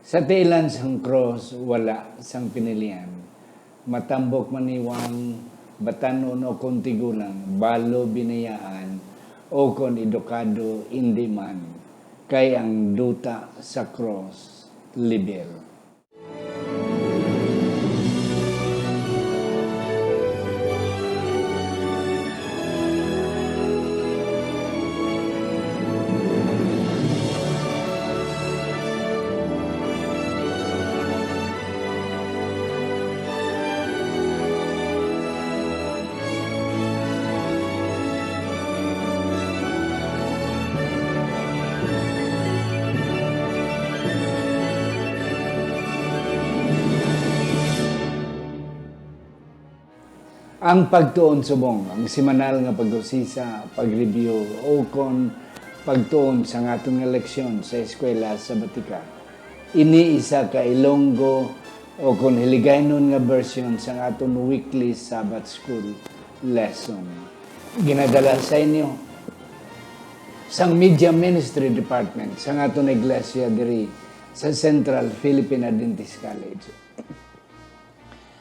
Sa tiilan sang cross, wala sang pinilian. Matambok maniwang, batanon o kontigulang, balo binayaan, o kon edukado hindi man, kay ang duta sa cross, liber. Ang pagtuon subong, ang simanal nga pag-usisa, pag-review, o kon pagtuon sa atong nga leksyon sa eskwela sa Batika. Ini isa ka Ilonggo o kon hiligaynon nga version sa atong weekly Sabbath School lesson. Ginadala sa inyo sang Media Ministry Department sa atong iglesia diri sa Central Philippine Adventist College.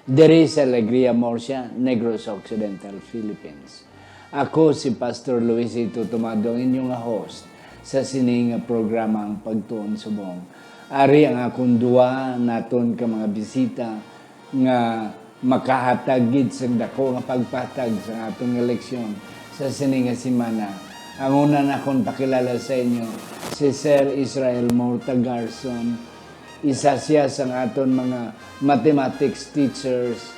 Diri sa Alegria Murcia, Negros Occidental, Philippines. Ako si Pastor Luisito Tomado, inyong host sa sining programa ang Pagtuon Subong. Ari ang akong duwa naton ka mga bisita nga makahatagid sa dako nga pagpatag sa atong eleksyon sa sining semana. Ang una na akong pakilala sa inyo, si Sir Israel Morta Garson. Isa siya sa aton mga mathematics teachers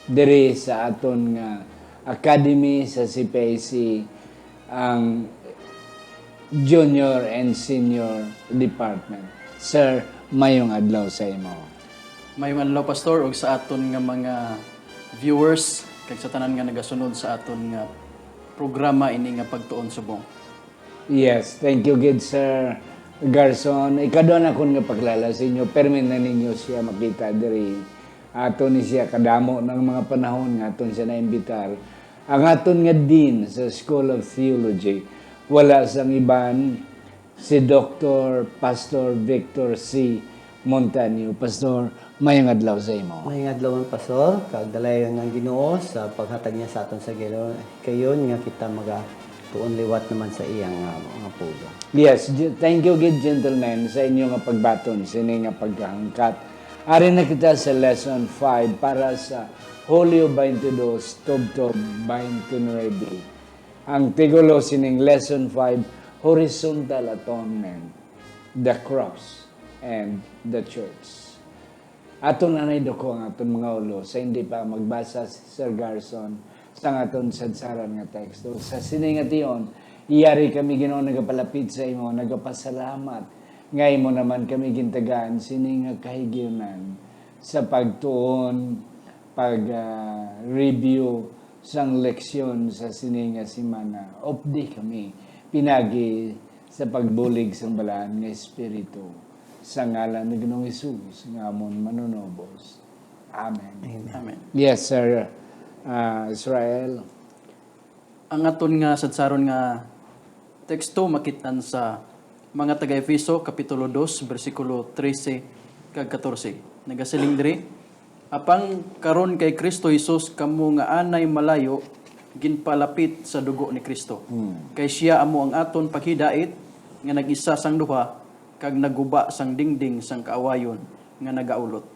diri sa aton nga academy sa CPAC, ang junior and senior department. Sir, mayong adlaw sa imo. Mayong adlaw, Pastor, ug sa aton nga mga viewers kag sa tanan nga nagasunod sa aton nga programa ini nga Pagtuon Subong. Yes, thank you, good Sir Garson. Ikadon akong nga paklala sa inyo, permin na ninyo siya makita diri. Aton ni siya kadamo ng mga panahon nga aton siya naimbitar. Ang aton nga dean sa School of Theology, wala sang iban, si Dr. Pastor Victor C. Montaño. Pastor, mayong adlaw sa imo. Mayong adlaw, Pastor, kag dalayon ng Ginoo sa paghatag niya sa aton sa Ginoo. Kayon nga kita tuon liwat naman sa iyang mga puga. Yes, thank you, good gentlemen, sa inyo nga pagbaton, sa inyo nga pagkahangkat. Ari na kita sa lesson 5 para sa Hulyo 22, Tubtob 29. Ang tigulo sining lesson 5, Horizontal Atonement, the Cross, and the Church. Aton anay doko ang aton mga ulo, sa hindi pa magbasa si Sir Garson, sa aton sadsaran nga teksto. Sa sining ation, iyari kami Ginoo nagapalapit sa imo, nagapasalamat. Ngay mo naman kami gintagaan sining nga kahigyonan sa pagtuon, pag-review sang leksyon sa sining nga semana. Opdi kami pinagi sa pagbulig sang balaan nga espiritu sa ngalan ni Ginoong Hesus nga amon manunobos. Amen. Amen. Yes, sir. Israel. Ang aton nga sadsaron nga teksto makitan sa mga taga-Efeso kapitulo 2 bersikulo 13 kag 14. Nagasiling diri, apang karon kay Kristo Hesus kamo nga anay malayo ginpalapit sa dugo ni Kristo. Kay siya amo ang aton paghidait nga nag-isa sang duha kag naguba sang dingding sang kaawayon nga nagaulot.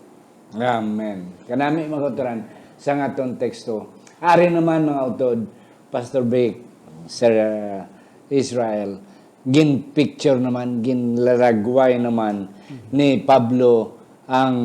Amen. Kanami makotoran sa aton teksto. Ari naman mga utod, Pastor Vic, Sir Israel, gin picture naman, gin laragway naman ni Pablo ang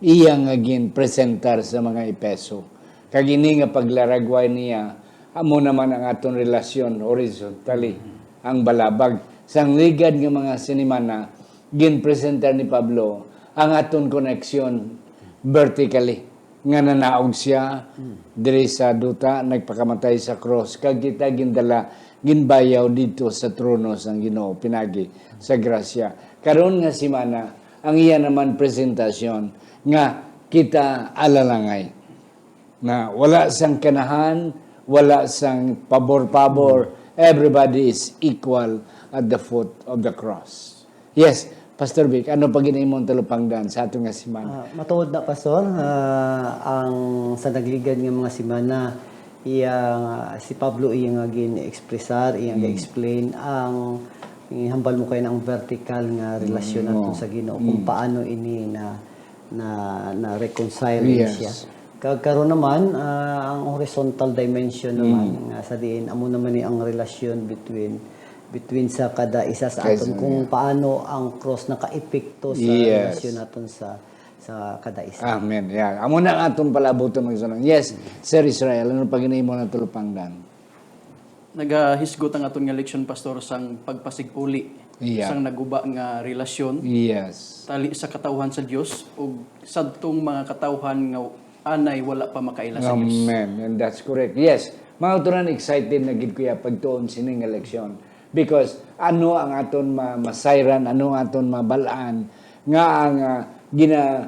iyang gin presentar sa mga Epeso. Kagini nga paglaragway niya, amo naman ang aton relasyon horizontally, ang balabag. Sang ligad nga mga sinimana, gin presentar ni Pablo ang aton connection vertically. Nga nanaog siya diri sa duta, nagpakamatay sa cross, kag kita gindala ginbayaw dito sa trono sang Ginoo pinagi sa grasya. Karon nga semana ang iya naman presentasyon nga kita alalangay na wala sang kanahan, wala sang pabor-pabor, everybody is equal at the foot of the cross. Yes, Pastor Vic, ano pa ginahimong talupangdan sa atong nga semana? Matuod na, Pastor, ang sa nagligan ng mga simana, si Pablo iyang gin-expressar, iyang explain ang hambal mo kayo ng vertical nga relasyon natin sa Ginoo, kung paano ini na reconcile Yes. siya. Karon naman, ang horizontal dimension naman, nga sa diin, amo naman ni ang relasyon between sa kada isa sa aton, kung paano ang cross naka-epekto sa relasyon naton sa kada isa. Amen. Yeah. Amo na ang atong palabuton magsunod. Yes, Sir Israel, ano pa ginahimo ng talupangdan? Nagahisgot ang aton nga leksyon, Pastor, sang pagpasiguli. Yeah. Sang naguba nga relasyon Yes. tali sa katawhan sa Dios ug sadtong mga katawhan nga anay wala pa makaila sa Dios. Amen. And that's correct. Yes. Mga uturan, excited na gid kuya pagtuon sining nga leksyon. Because ano ang aton masayran, ano ang aton mabalaan nga ang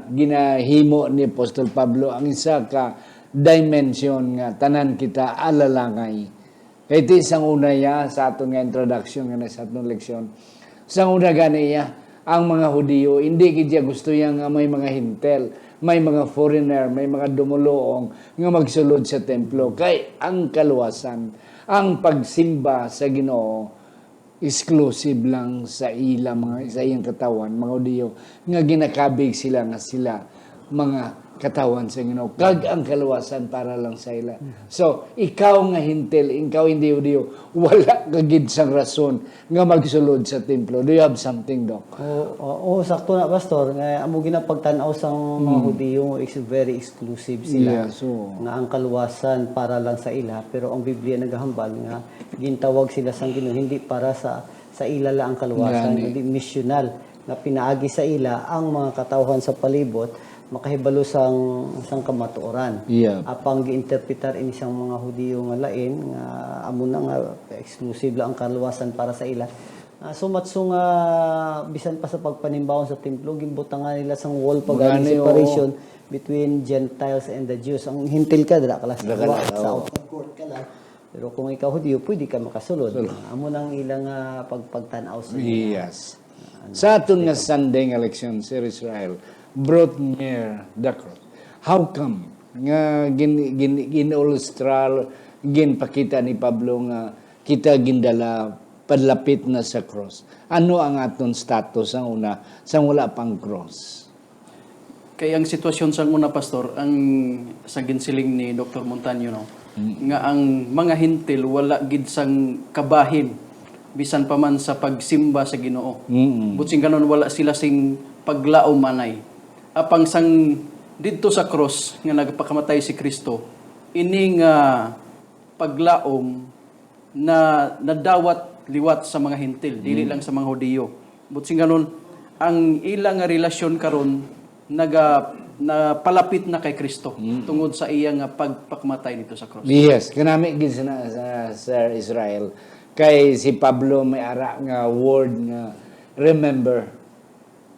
ginahimo ni Apostol Pablo ang isa ka dimension nga tanan kita alalangay. Kaya ito isang una ya sa aton nga introduction nga sa aton leksyon. Isang una gani ya, ang mga Hudiyo, hindi kidya gusto yang may mga hintel, may mga foreigner, may mga dumuluong nga magsulod sa templo. Kay ang kaluwasan, ang pagsimba sa Ginoo, exclusive lang sa sa iyang katawan, mga Hudiyo, nga ginakabig sila nga sila, mga katawan sa Ginoo. Kag ang kaluwasan para lang sa ila. So, ikaw nga hintel, ikaw hindi Hudiyo, wala kagid sang rason nga magsulod sa templo. Do you have something, Doc? Oo, sakto na, Pastor. Nga amo ginapagtan-aw sang mga Hudiyo, very exclusive sila. Yeah, so Nga ang kaluwasan para lang sa ila, pero ang Biblia nagahambal nga gintawag sila sang Ginoo hindi para sa ila lang ang kaluwasan, hindi missional nga pinaagi sa ila ang mga katawhan sa palibot makahibalo sang kamatuoran. Yeah. Apang giinterpretar ini sang mga Hudiyo nga lain nga amo na nga exclusive lang ang kaluwasan para sa ila. Sumatso nga bisan pa sa pagpanimbawon sa templo gimbutangan nila sang wall pagani separation between Gentiles and the Jews. Ang hintil ka dala kala sa outer court ka lang. Pero kung ikaw Hudiyo, pwede ka makasulod. Amo nang ilang pagpagtan-aw sa yes. Sa aton nga Sunday nga leksyon, Sir Israel, brought near the cross. How come? Nga ginulustral, ginpakita ni Pablo nga kita gindala padlapit na sa cross. Ano ang aton status ang una sang wala pang cross? Kaya ang sitwasyon sa una, Pastor, ang sa ginsiling ni Dr. Montaño, no? Nga ang mga hintil wala gid sang kabahin bisan pa man sa pagsimba sa Ginoo. Butsing kanon wala sila sing paglaom manay. Apang sang didto sa cross nga nagpakamatay si Kristo, ini nga paglaom na nadawat liwat sa mga hintil, dili lang sa mga Hudiyo. Butsing kanon ang ilang nga relasyon karon palapit na kay Kristo tungod sa iyang pagpakamatay dito sa cross. Yes, kanami gid sa Sir Israel. Kay si Pablo may ara nga word nga remember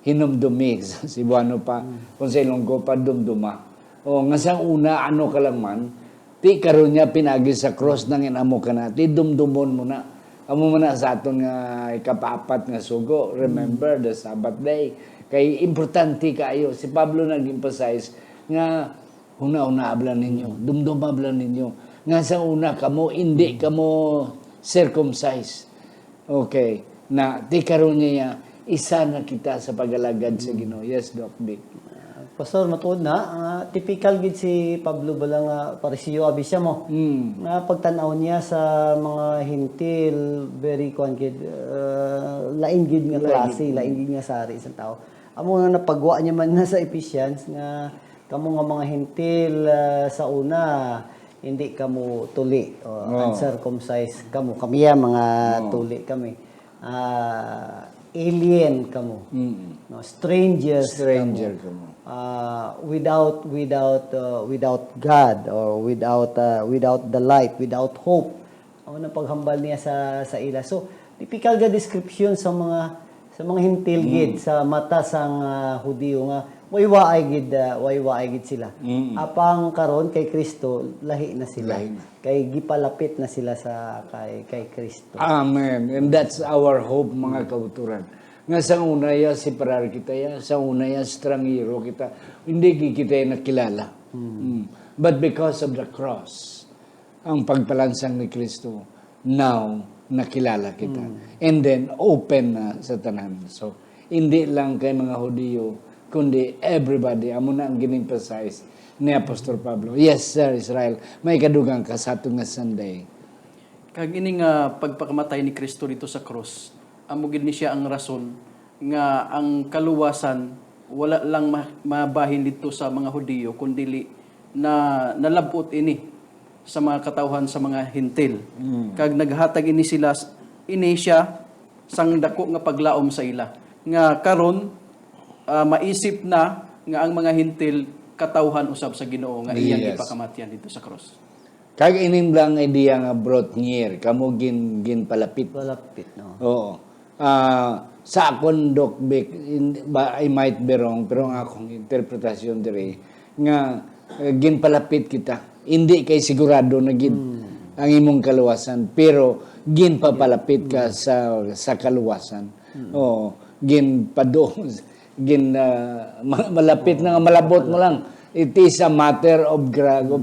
hinumdumi sa Cebuano pa kung sa Ilonggo pa dumduma. O nga sa una ano ka lang man ti karon niya pinagi sa cross nang inamo ka na ti dumdumon mo na. Amo man na sa aton nga ikapapat nga sugo, remember the Sabbath day. Kay importante kaayo si Pablo nag-emphasize nga una-una ablan ninyo, dumdum ablan ninyo. Nga sa una kamo hindi kamo circumcised. Okay, na ti karon niya isa na kita sa pagalagad sa Ginoo. Yes, Doc Vic. Pastor, matuod na. Typical gid si Pablo bala nga parisiyo abi siya mo. Nga pagtan-aw niya sa mga hintil, very gid lain gid nga klase, lain gid nga sari isang tao. Amo nga napagwa niya man na sa Ephesians nga kamo nga mga hintil sa una hindi kamo tuli o uncircumcised kamo. Kami mga tuli kami. Alien kamo. No, stranger kamo. Without God or without the light, without hope. Ang paghambal niya sa ila. So typical ga description sa mga hintil gid sa mata sang Hudiyo nga waywaay gid sila. Apang karon kay Kristo lahi na sila. Kay gipalapit na sila sa kay Kristo. Amen. And that's our hope, mga kauturan. Nga sa una ya separar kita ya, sa una ya stranghero kita. Hindi kita nakilala. But because of the cross, ang pagpalansang ni Kristo, now nakilala kita. And then open na sa tanan. So hindi lang kay mga Hudiyo, kundi everybody. Amo na ang gin-emphasize ni Apostol Pablo. Yes, Sir Israel, may kadugang ka sa atong nga Sunday. Kag ini nga pagpakamatay ni Kristo dito sa cross, amo gid ni siya ang rason nga ang kaluwasan wala lang mabahin dito sa mga Hudiyo kundi na nalabot ini sa mga katawhan sa mga hintil. Kag naghatag ini sila ini siya sang dako nga paglaom sa ila. Nga karon maisip na nga ang mga hintil katawhan usab sa Ginoo nga iyang Yes. ipakamatyan dito sa cross. Kag ining lang idea nga brought near, kamo gin palapit. Palapit, no? Oo. Sa akong Doc Vic, I might be wrong, pero ang akong interpretasyon dire nga ginpalapit kita. Hindi kay sigurado na ang imong kaluwasan, pero ginpapalapit ka sa kaluwasan. Oo. Malapit na nga malabot mo lang. It is a matter of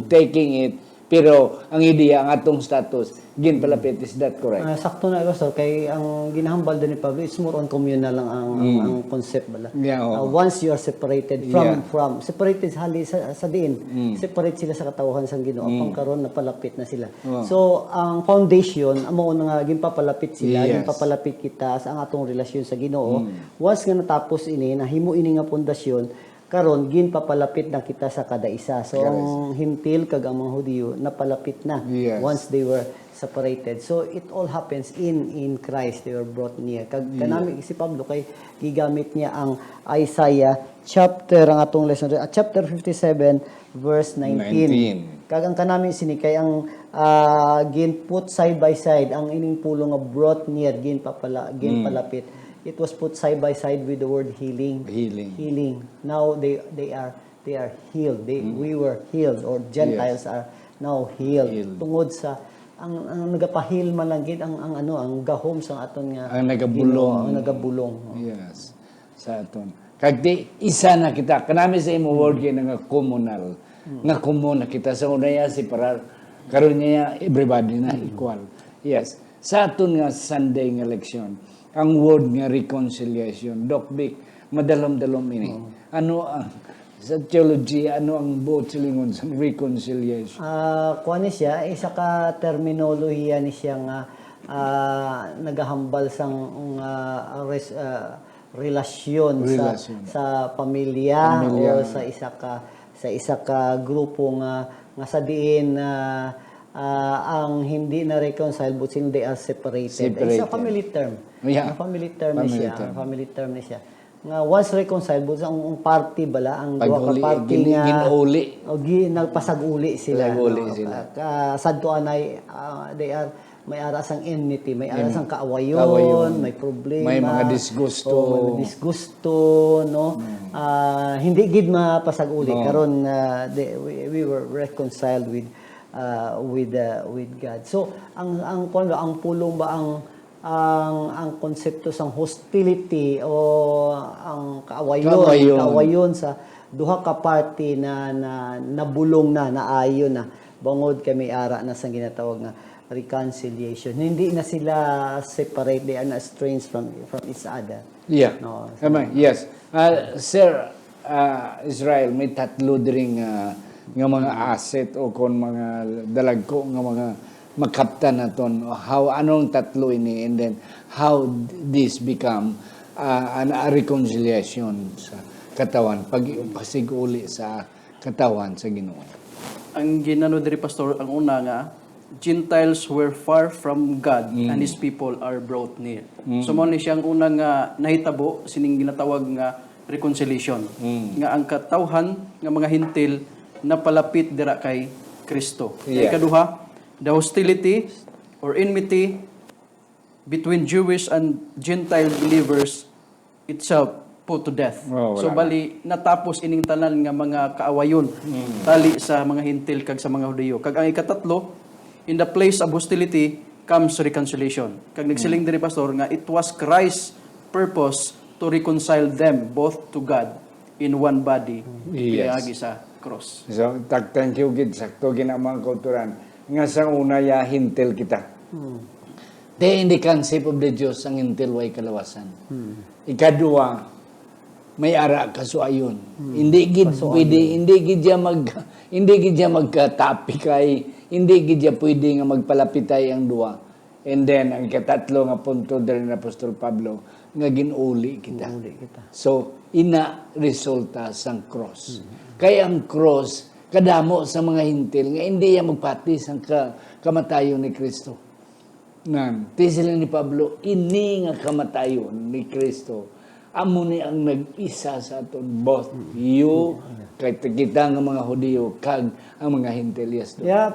taking it. Pero ang ideya, ang atong status, ginpalapit, is that correct? Sakto na gusto kay ang ginahambal din ni Pablo, it's more on communal lang ang concept bala. Yeah, oo. Once you are separated from separated sa diin, separate sila sa katawhan sang Ginoo. Pangkaron napalapit na sila. So ang foundation amo nga ginpapalapit sila, Yes. ginpapalapit kita sa ang atong relasyon sa Ginoo. Once nga natapos ini, nahimo ini nga pundasyon, karon ginpapalapit na kita sa kada isa. So ang hintil kag ang mga Hudiyo napalapit na Yes. once they were separated. So it all happens in Christ. They were brought near. Kag kanami si Pablo kay gigamit niya ang Isaiah chapter ang atong lesson chapter 57 verse 19. Kag ang kanami sini kay ang ginput side by side ang ining pulong nga brought near ginpalapit. It was put side by side with the word healing. Healing. Now they are healed. We were healed, or Gentiles are now healed. Tungod sa ang nagapahil man lang gid ang gahom sa aton nga Ang nagabulong. Ang nagabulong. Yes. Sa aton. Kag di isa na kita. Kanami sa imo word kay nga communal. Nga common na kita sa unaya separar. Karon niya everybody na equal. Yes. Sa aton nga Sunday nga leksyon, ang word nga reconciliation. Doc Vic, madalom-dalom ini. Ano ang sa theology, ano ang buot silingon sa reconciliation? Kuan ni siya isa ka terminolohiya ni siya nga nagahambal sang relasyon sa pamilya o sa isa ka grupo nga sa diin ang hindi na reconcile but still they are separated. It's a family term. Yeah. Ang family term ni siya. Nga once reconciled but ang party bala ang duha ka party nga ginuli. nagpasag-uli sila. Pasag-uli sila. Sadto anay they are may aras ang enmity, may aras ang kaawayon, may problema, may mga disgusto, no? Hindi gid mapasag-uli karon we were reconciled with God. So ang pulong ba ang konsepto sang hostility o ang kaawayon sa duha ka party na nabulong na naayon na bangod kay may ara na sang ginatawag nga reconciliation. Hindi na sila separate, they are not estranged from each other. Yeah. No. Yes. Sir Israel, may tatlo dring nga mga asset o kon mga dalagko nga mga makaptan naton. How anong tatlo ini, and then how this become a reconciliation sa katawan, pag-uli sa katawan sa Ginoo. Ang ginano diri pastor, ang una nga Gentiles were far from God and His people are brought near. So mo ni siyang unang nahitabo sining ginatawag nga reconciliation. Nga ang katawhan nga mga hintil napalapit dira kay Kristo. Yeah. Ikaduha, the hostility or enmity between Jewish and Gentile believers itself put to death. So bali natapos ining tanan nga mga kaawayon tali sa mga hintil kag sa mga Hudiyo. Kag ang ikatatlo, in the place of hostility comes reconciliation. Kag nagsiling diri pastor nga it was Christ purpose to reconcile them both to God in one body. Yes. Pinaagi sa cross. So, thank you, gid. Sakto ginamang kauturan. Nga sa una, ya, hintil kita. In the concept of the Diyos, ang hintil way kalawasan. Ikadua, may ara kasuayon. Hindi gid pwede, hindi gid siya magkatapi kay, hindi gid siya pwede nga magpalapitay ang duwa. And then, ang katatlo nga punto dali na Apostol Pablo, nga ginuli kita. So, ina resulta sang cross. Kaya ang cross, kadamo sa mga hintil, nga hindi yan magpati sang kamatayon ni Kristo. Tisila ni Pablo, ini nga kamatayon ni Kristo. Amo ni ang nag-isa sa aton, both you, kay kita nga mga Hudiyo, kag ang mga hintil. Yes, Yeah,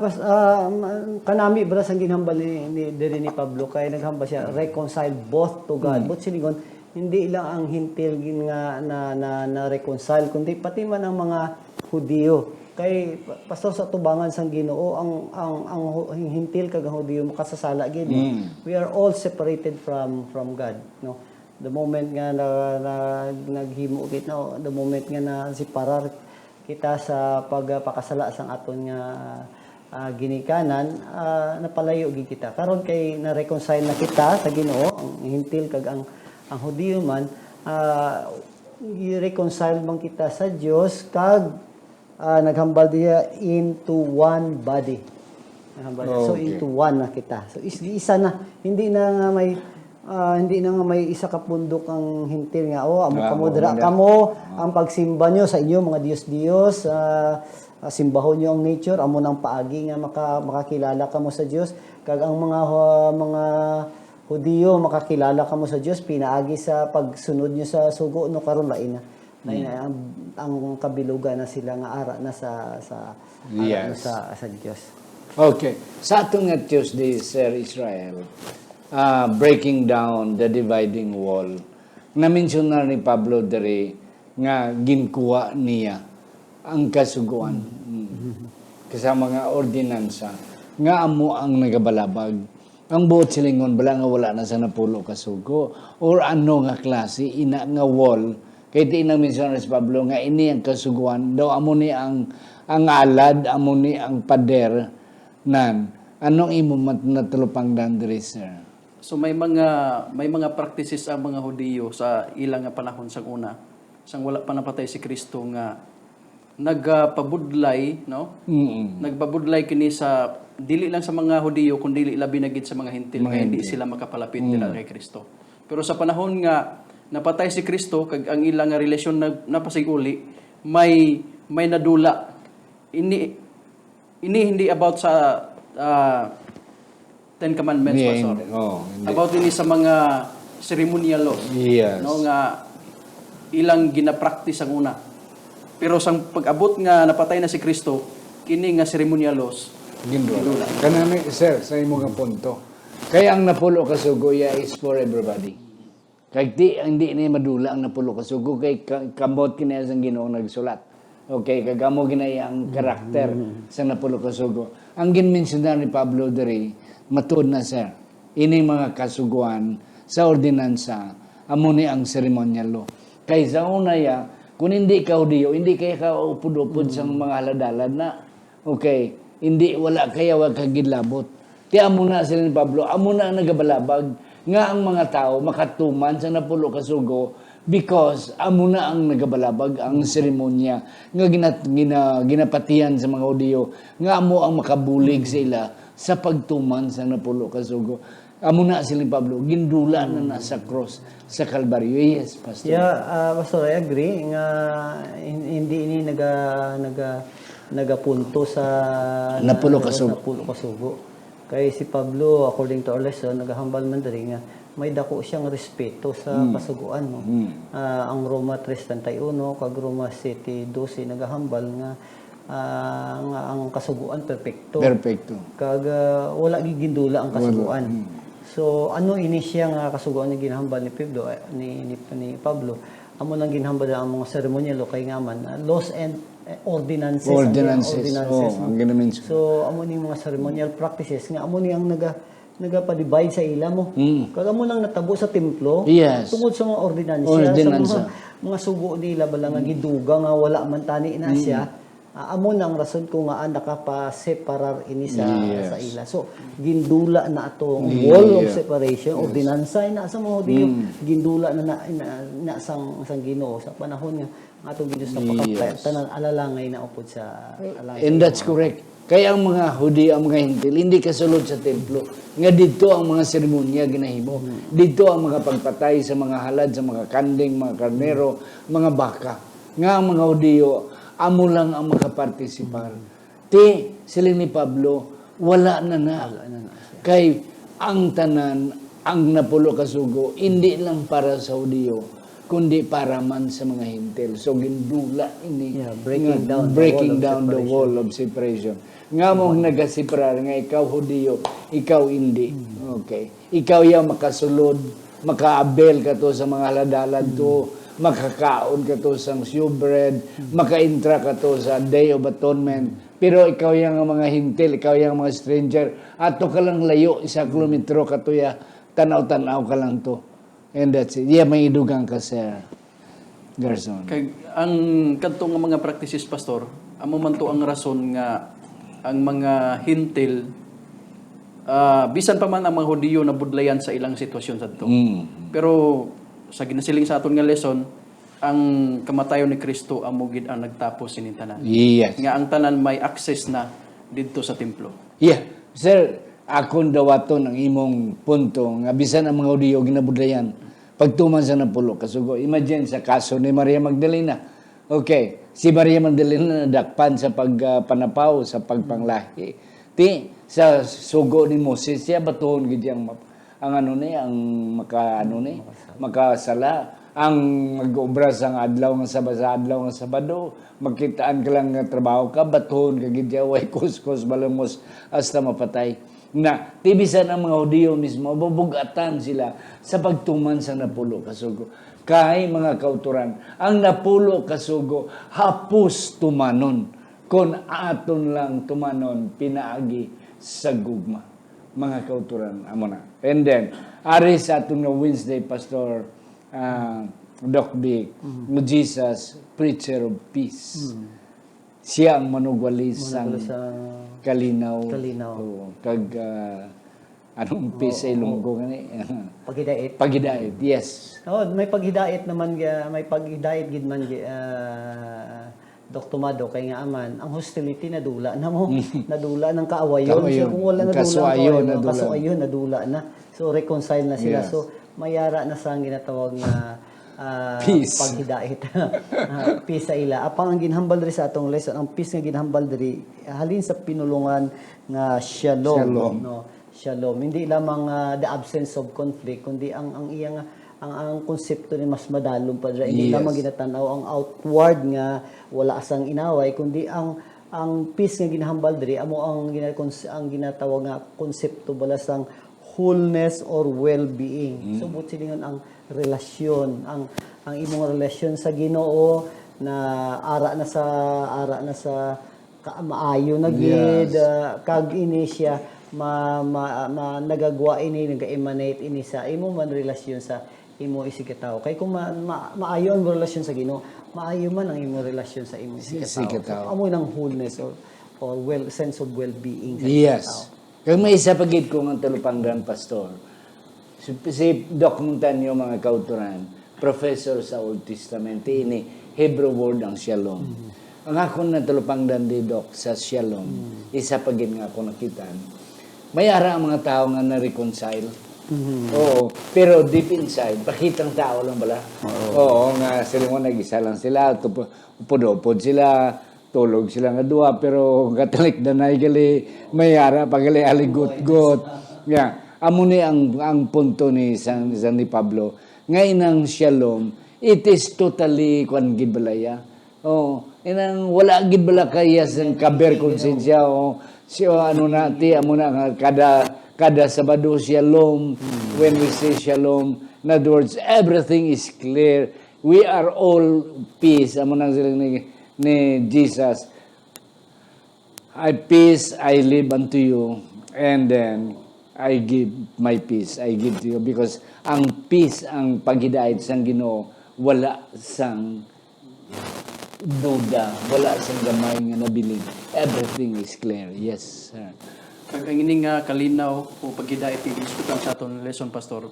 kanami bras ang ginhambal ni diri ni Pablo kay naghambal siya reconcile both to God. But silingon hindi lang ang hintil nga na reconcile kundi pati man ang mga Hudiyo. Kay pastor sa tubangan sang Ginoo ang hintil kag ang Hudiyo makasasala gid. We are all separated from God, no. The moment nga naghimo gid, no, the moment nga na separar kita sa pagpakasala sang aton nga ginikanan, napalayo gid kita. Karon kay na-reconcile na kita sa Ginoo, ang hintil kag ang Hudiyo man, i-reconcile man kita sa Dios kag naghambal diya into one body. So into one na kita. So isa na, hindi na nga may isa ka pundok ang hintil nga amo kamodra kamo ang pagsimba nyo sa inyo mga Dios simbahon nyo ang nature amo nang paagi nga makakilala kamo sa Dios kag ang mga Hudiyo makakilala kamo sa Dios pinaagi sa pagsunod nyo sa sugo no karon lain na ang kabilugan na sila nga ara na sa Yes. sa Dios. Okay. Sa atong nga Tuesday, Sir Israel, breaking down the dividing wall, na-mention na ni Pablo dere nga ginkuha niya ang kasuguan. Kasama nga ordinansa nga amo ang nagabalabag. Ang buot silingon bala nga wala na sa napulo kasugo or ano nga klase ina nga wall kay di nang mention ni Pablo nga ini ang kasuguan daw amo ni ang alad amo ni ang pader nan anong imo natulupang dandre sir. So may mga practices ang mga Hudiyo sa ilang nga panahon sang una, sang wala pa napatay si Kristo nga nagpabudlay, no? Nagpabudlay kini sa dili lang sa mga Hudiyo kundi dili labi na gid sa mga hintil nga hindi sila makapalapit nila kay Kristo. Pero sa panahon nga napatay si Kristo kag ang ilang nga relasyon napasiguli, may nadula. Ini hindi about sa Ten Commandments, Pastor. About ini sa mga ceremonial laws. Yes. No, nga ilang ginapractice ang una. Pero sang pag-abot nga napatay na si Kristo, kini nga ceremonial laws, Gindula. Kanami, sir, sa imo nga punto. Kaya ang napulo kasugo is for everybody. Kaya hindi ni madula ang napulo kasugo kay kambot kini sang Ginoo nagsulat. Okay, kagamo ginay ang karakter sa napulo kasugo. Ang ginmensionar ni Pablo diri matud na sir. Ini mga kasuguan sa ordinansa amo ni ang ceremonial law. Kay sa una ya, kung hindi ka Hudiyo, hindi kaya ka upod-upod sa mga haladalad na okay, hindi wala kaya wag kagidlabot. Ti amo na sila ni Pablo, amo na ang nagabalabag nga ang mga tao makatuman sa napulo kasugo because amo na ang nagabalabag ang seremonya nga ginapatihan sa mga Hudiyo nga amo ang makabulig sila sa pagtuman sa napulo kasugo. Amo na sila ni Pablo gindula na nasa cross sa Kalbaryo. Yes, Pastor. Yeah, Pastor, I agree nga hindi ini nagapunto sa napulo kasugo. Napulo kasugo. Kay si Pablo, according to our lesson, nagahambal man diri nga may dako siyang respeto sa kasuguan mo. Ang Roma 3:31 kag Roma 7:12 nagahambal nga ang kasuguan perpekto. Perfecto. Kag wala gigindula ang kasuguan. So ano ini siya nga kasuguan ni ginahambal ni Pablo ni Pablo. Amo nang ginahambal ang mga seremonyalo kay nga man laws and ordinances. Ang ginamention. So amo ni mga ceremonial practices nga amo ni ang nagapadivide sa ila mo. Kaga mo lang natabo sa templo Yes. tungod sa mga ordinansya, Ordinansa. sa mga sugo nila bala nga giduga nga wala man tani na siya. Amo na ang rason ko nga nakapaseparar ini sa Yes. sa ila. So gindula na atong wall of Yeah. separation, ordinansa na sa mga Hudiyo, gindula na sang Ginoo sa panahon nga atong Dios na pakapay tanan alalangay na upod sa alangay. And that's correct. Kaya ang mga Hudi, ang mga Hintil, hindi kasulod sa templo. Nga dito ang mga seremonya ginahimo. Dito ang mga pagpatay sa mga halad, sa mga kanding, mga karnero, mga baka. Nga ang mga Hudiyo, amo lang ang makapartisipar. Sila ni Pablo, wala na na. Kay ang tanan, ang napulo kasugo, hindi lang para sa Hudiyo, kundi para man sa mga Hintil. So gindula ini, Yeah, breaking down the wall of separation. Nga mo nagasiprar nga ikaw Hudiyo, ikaw hindi. Okay. Ikaw yung makasulod, makaabel ka to sa mga haladalad to, makakaon ka to sa shewbread, makaintra ka to sa Day of Atonement. Pero ikaw yung mga Hintil, ikaw yung mga stranger, ato ka lang layo, 1 kilometro ka to ya, tanaw-tanaw ka lang to. And that's it. Yeah, may idugang ka, Sir Garson. Kay ang kadto nga mga practices pastor, amo man to ang rason nga ang mga Hintil bisan pa man ang mga Hudiyo na budlayan sa ilang sitwasyon sadto. Pero sa ginasiling sa aton nga lesson, ang kamatayon ni Kristo amo gid ang nagtapos sini tanan. Yes. Nga ang tanan may access na didto sa templo. Yeah. Sir, akong dawaton ang imong punto nga bisan ang mga Hudiyo ginabudlayan pagtuman sa napulo kasugo. Imagine sa kaso ni Maria Magdalena. Okay, si Maria Magdalena nadakpan sa pagpanapaw sa pagpanglahi. Sa sugo ni Moses siya batuhon gid ang ano ni ang makasala ang mag-obra sa adlaw nga Sabado, magkitaan ka lang nga trabaho ka, batuhon ka gid way kuskus balamos hasta mapatay. Na tibisan ang mga Hudiyo mismo, bubugatan sila sa pagtuman sa napulo kasugo. Kay mga kauturan, ang napulo kasugo, hapus tumanon. Kung aton lang tumanon, pinaagi sa gugma. Mga kauturan, amo na. And then, ari sa aton nga Wednesday, Pastor Doc Big, Jesus, preacher of peace. Siya ang manugwalis sang kalinaw. Oo, kag anong peace ay lunggo gani. Paghidait. Paghidait, yes. Oh, may paghidait naman may paghidait gid man Dok Tomado kay nga aman ang hostility nadula na mo nadula ng kaawayon so kung wala nadula kasuayon nadula na so reconcile na sila so mayara na sa ginatawag na peace. Paghidait. Peace sa ila. Apang ang ginhambal diri sa atong lesson, ang peace nga ginhambal diri halin sa pinulungan nga shalom. No? Shalom. Hindi lamang the absence of conflict, kundi ang iyang ang konsepto ni mas madalom pa dira. Hindi lamang ginatanaw ang outward nga wala asang inaway, kundi ang peace nga ginhambal diri amo ang ginatawag nga konsepto balasang wholeness or well-being. So buti silingon ang relasyon, ang imong relasyon sa Ginoo na ara na sa maayo na gid kag ini siya nagagwa ini naga-emanate ini sa imo man relasyon sa imo isikataw. Kay kung maayo ang relasyon sa Ginoo, maayo man ang imo relasyon sa imo isikataw. Amo nang wholeness or sense of well-being sa isikataw. Kung may isa pagit ko ng talupangdan, Pastor, si Doc Montaño, mga kauturan, professor sa Old Testament, ini Hebrew word ang shalom. Ang ako na talupangdan di Doc sa shalom, isa pagit nga ako nakitaan. May ara ang mga tao nga na-reconcile. Oo, pero deep inside, pakitang tao lang bala. Oo, nga sila mo nag-isa lang sila, upod-upod sila, tulog sila nga duwa, pero katalik na gali mayara pagali aligot-got. Yeah. Amo ni ang punto ni ni Pablo. Ngayon ang shalom, it is totally kwan gid balaya. Oh, inang wala gid bala kaya sang kaber konsensya o siya ano nati amo na kada Sabado shalom. When we say shalom, in other words, everything is clear. We are all peace. Amo nang sila ni Jesus, peace I live unto you, and then I give my peace, I give to you. Because ang peace, ang paghidait sang Ginoo, wala sang duda, wala sang gamay nga nabiling. Everything is clear. Yes, sir. Kag ang ini nga kalinaw o paghidait ni diskutan sa aton lesson pastor,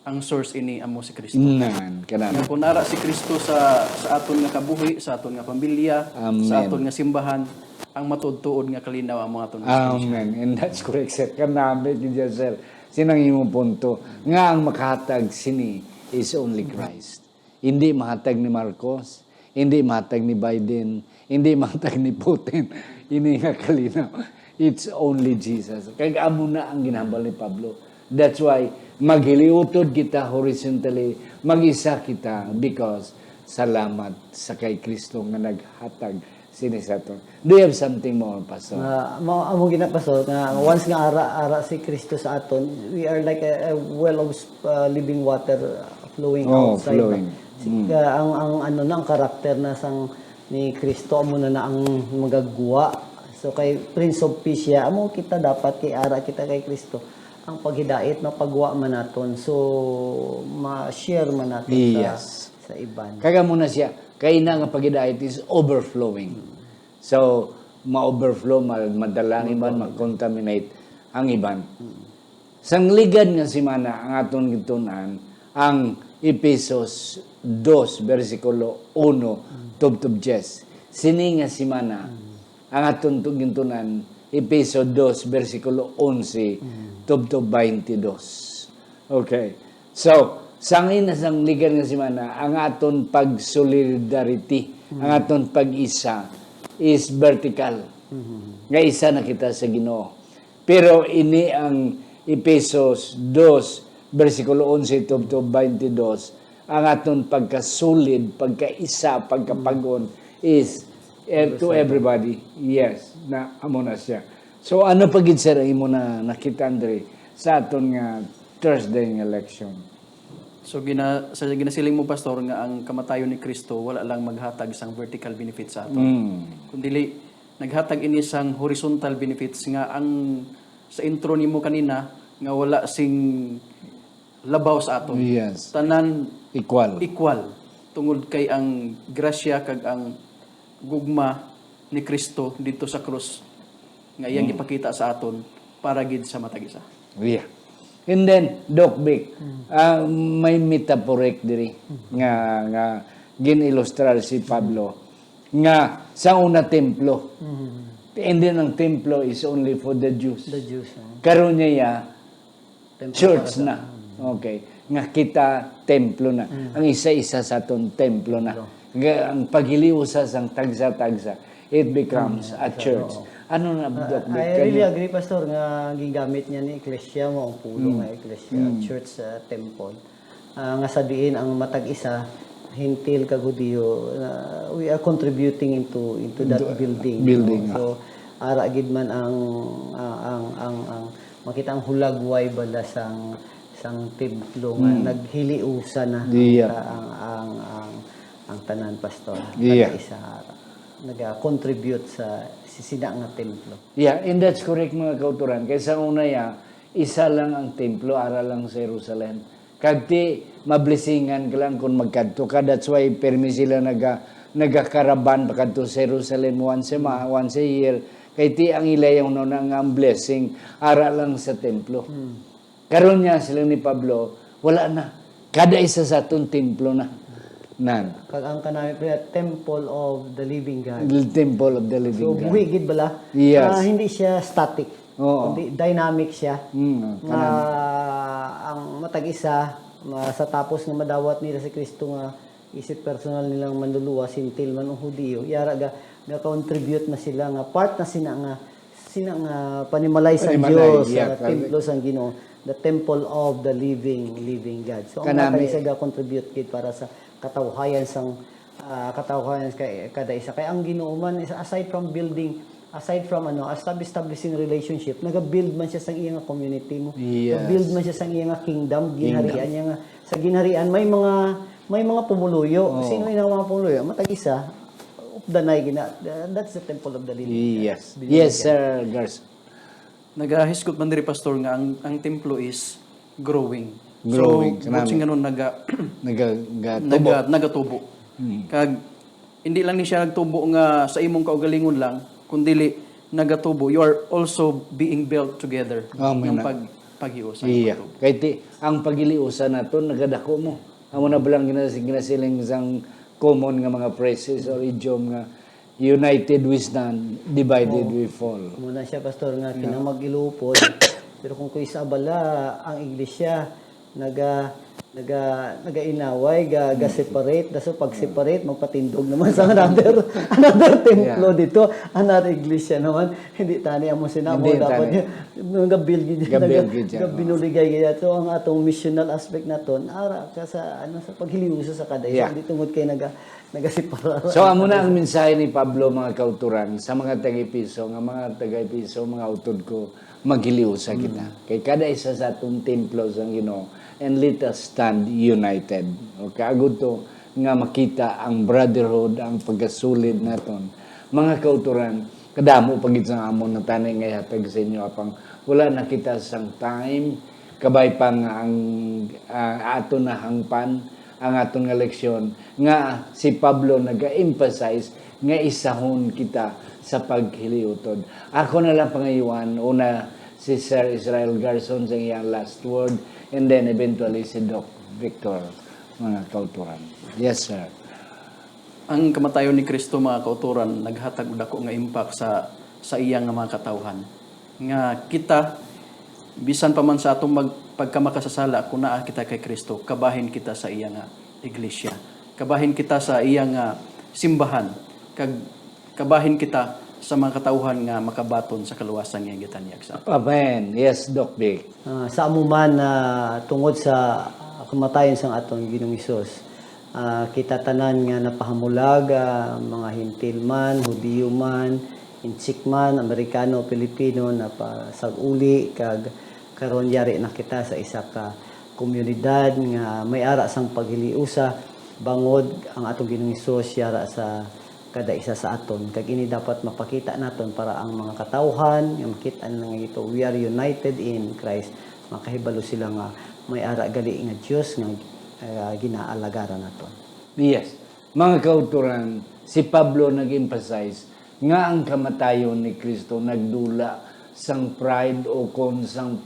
ang source ini amo si Kristo. Nan, kanami. Nga kung nara si Kristo sa aton nga kabuhi, sa aton nga pamilya, Amen. sa aton nga simbahan, ang matuod-tuod nga kalinaw ang mga aton. Amen. And that's correct, sir. Kanami, kaya, sir. Sinang imong punto. Nga ang makahatag sini is only Christ. Hindi mahatag ni Marcos, hindi mahatag ni Biden, hindi mahatag ni Putin. Ini nga kalinaw. It's only Jesus. Kaya amo na ang ginambal ni Pablo. That's why maghiliutod kita horizontally, mag-isa kita because salamat sa kay Kristo nga naghatag sinisaton. Do you have something more, Pastor? Amo gina pastor nga once nga ara si Kristo sa aton, we are like a well of living water flowing outside. Flowing. Ang ano na ang karakter na sang ni Kristo amo na ang magagwa. So kay Prince of Peace siya, amo kita dapat kay ara kita kay Kristo ang paghidait mapagwa man naton. So ma-share man naton Yes. sa iban. Kaya muna siya, kaya na nga paghidait is overflowing. So, ma-overflow, madalangin man, mag-contaminate ang iban. Sangligad nga si Mana, ang aton gitunan, ang Epesos 2, versikulo 1, tub-tub Jes. Sini nga si Mana, ang aton gitunan, Epeso 2, versikulo 11, tub-tub 22. Okay. So, sangin na sangligan nga si Mana, ang aton pag-solidarity, ang aton pag-isa, is vertical. Nga isa na kita sa Ginoo. Pero ini ang Epesos 2, versikulo 11 to 22, ang aton pagkasulid, pagkaisa, pagkapagon is to everybody. Yes, na amo na siya. So ano pagid sir imo na nakita Andre sa aton nga Thursday nga election? So sa ginasiling mo pastor nga ang kamatayon ni Kristo wala lang maghatag sang vertical benefits sa aton. Kundi naghatag ini sang horizontal benefits nga ang sa intro nimo kanina nga wala sing labaw sa aton. Yes. Tanan Equal. tungod kay ang grasya kag ang gugma ni Kristo dito sa krus nga iyang ipakita sa aton para gid sa matag isa. Yeah. And then, Doc Vic, may metaphoric diri nga ginilustrar si Pablo nga sa una templo. And then ang templo is only for the Jews. The Jews. Karon niya church na. Okay. Nga kita templo na. Ang isa-isa sa aton templo na. Ang paghiliusa sang tagsa-tagsa, it becomes a church. Ano na, Doc Vic? I really agree, Pastor, nga gigamit niya ni Ecclesia mo, ang pulo nga Ecclesia, church, temple. Nga sa diin ang matag-isa, hintil kag Hudiyo, we are contributing into that building. Building, So, ara gid man ang makita ang hulagway bala sang templo nga naghiliusa na Yeah. ang tanan, Pastor. Yeah. Isa naga-contribute sa sisida nga templo. Yeah, and that's correct mga kauturan. Kaysa una isa lang ang templo, ara lang sa Jerusalem. Kagti, mablessingan ka lang kung magkadto ka. That's why permi sila nagakaraban pakadto sa Jerusalem once a year. Kay ti ang ilayang no ang blessing, ara lang sa templo. Karon niya sila ni Pablo, wala na. Kada isa sa atong templo na. Nan. Kag ang kanami temple of the living God. The temple of the living So God. buhi gid bala. Yes. Hindi siya static. Oo. Kundi dynamic siya. Kanan. Ang matag-isa sa tapos nga madawat nila si Kristo nga isip personal nilang manluluwa sintil man ang Hudiyo. Yara ga contribute na sila nga part na sina nga panimalay sa Panimalay, Dios yeah, sa templo sang Ginoo, the temple of the living God. So ang Kanami- matag-isa ga contribute kid para sa katawhayan sang katawhayan kay kada isa kay ang Ginoo man is aside from establishing relationship, naga-build man siya sa iyang community mo. Yes. Nag-build man siya sa iyang kingdom, ginharian niya nga. Sa ginharian may mga pumuluyo. Sino yung mga pumuluyo? Matag-isa. Updanay gina. That's the temple of the living God. Yes. Yes, sir, Gars. nagahisgot man diri pastor nga ang templo is growing. Growing, So, buti nga nun Nagatubo. nagatubo. Kag hindi lang ni siya nagtubo nga sa imong kaugalingon lang, kundi nagatubo. You are also being built together. Amen. Yung paghiusa. Iya. Kaya ang pagiliusa nato nagadako mo. Amo na balang ginasiling isang common nga mga phrases or idiom nga united we stand, divided we fall. Muna siya, pastor, nga kinang mag-ilupod. Pero kung kuy sa abala, ang iglesia, naga-inaway, ga-separate. So, pag-separate, magpatindog naman sa another templo dito. Another iglesia naman. Hindi tani mo sinamo. Hindi Dapat tani. nag-build Ga-build binuligay kaya. So, ang atong missional aspect na to, ara ka sa, sa paghiliuso sa kada. Yeah. So, hindi tungod kay naga-separate. So, amo na ang mensahe ni Pablo, mga kauturan, sa mga taga-Episo, mga utod ko, maghiliusa kita. Kay kada isa sa atong templo sa Ginoo, and let us stand united. Okay, agud to nga makita ang brotherhood, ang pagkasulid naton. Mga kauturan, kadamo pagit sa amon na tanay nga hatag sa inyo apang wala na kita sang time, kabay pa nga ang aton na hangpan, ang aton nga leksyon, nga si Pablo nag-emphasize nga isahon kita sa paghiliutod. Ako na lang pangayuan, una si Sir Israel Garson sa iyang last word, and then eventually si Doc Victor, mga kauturan. Yes, sir. Ang kamatayon ni Kristo, mga kauturan, naghatag dako nga impact sa iyang nga mga katawhan. Nga kita, bisan pa man sa atong pagkamakasasala, kung naa kita kay Kristo, kabahin kita sa iyang iglesia. Kabahin kita sa iyang simbahan. Kabahin kita sa mga katawhan nga makabaton sa kaluwasan nga gitanyag sa ato. Amen. Yes, Doc Vic. Sa amuman na tungod sa kamatayon sang aton Ginoong Hesus, kita tanan nga napahamulag, mga hintil man, Hudiyo man, Insik man, Amerikano, Pilipino, napasag-uli, kag karon yari na kita sa isa ka komunidad nga may ara sang paghiliusa, bangod ang atong Ginoong Hesus yara sa kada isa sa aton. Kag ini dapat mapakita naton para ang mga katawhan nga makita na nga ito, we are united in Christ, makahibalo sila nga may ara gali nga Dios nga ginaalagaran naton. Yes. Mga kauturan, si Pablo nag-emphasize nga ang kamatayon ni Kristo nagdula sang pride o kon sang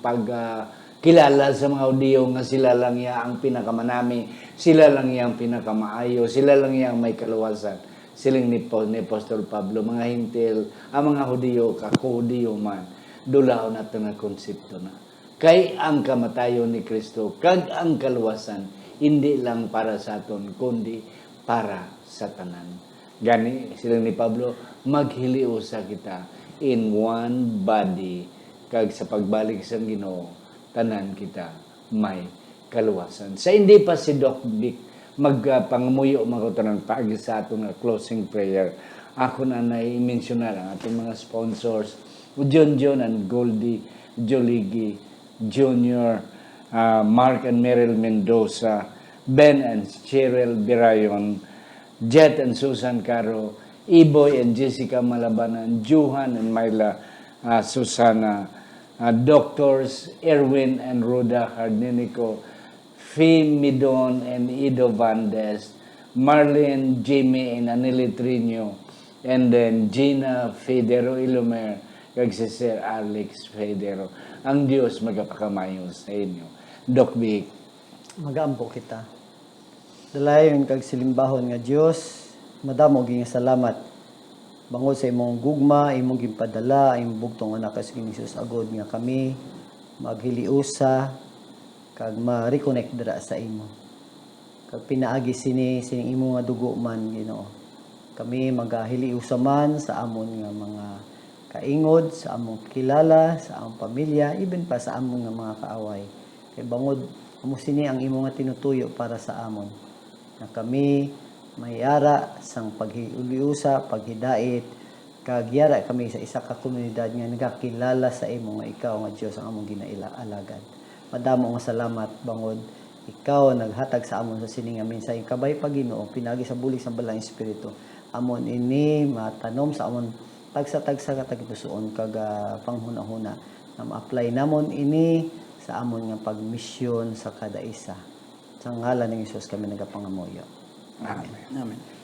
kilala sa mga Hudiyo nga sila lang iya ang pinakamanami, sila lang iya ang pinakamaayo, sila lang iya ang may kaluwasan. Siling ni Apostol Pablo, mga hintil, ang mga Hudiyo, kako-Hudiyo man, dulaw na ito na konsepto na. Kay ang kamatayon ni Kristo, kag ang kaluwasan, hindi lang para sa aton, kundi para sa tanan. Gani, silang ni Pablo, maghiliusa kita in one body, kag sa pagbalik sa Ginoo, tanan kita may kaluwasan. Sa hindi pa si Doc Vic magpangamuyo mga paagi sa atong closing prayer, ako na nai-mentionar ang atong mga sponsors, John and Goldie Joligi Jr., Mark and Meryl Mendoza, Ben and Cheryl Birayon, Jet and Susan Caro, Iboy and Jessica Malabanan, Juhan and Myla Susana, Doctors Erwin and Rhoda Hardinico, Fee Midon and Ido Vandes, Marlene, Jimmy, and Anili Trino, and then Gina Federo Ilomer, kag si Sir Alex Federo. Ang Diyos magapakamayo sa inyo. Doc Vic. Magaampo kita. Dalayon kag silimbahon nga Dios, madamo gyud salamat. Bangod sa imong gugma, imong ginpadala, imong bugtong anak sa Hesus agod nga kami maghiliusa kag ma-reconnect dira sa imo. Kag pinaagi sini imo nga dugo man, Ginoo. Kami magahiliusa man sa amon nga mga kaingod, sa among kilala, sa among pamilya, even pa sa among nga mga kaaway. Kay bangod amo sini ang imo nga tinutuyo para sa amon. Na kami mayara sang paghiliusa, paghidait, kag yara kami sa isa ka komunidad nga nagakilala sa imo nga ikaw nga Dios ang among ginailalagad. Madamo nga salamat bangod ikaw naghatag sa amon sa sining nga mensahe kabay pa Ginoo pinagi sa bulig sa balang espiritu amon ini matanom sa amon tagsa-tagsa ka tagpusoon kag panghuna-huna na ma-apply namon ini sa amon nga pagmisyon sa kada isa. Sa ngalan ng Hesus kami nagapangamuyo. Amen. Amen.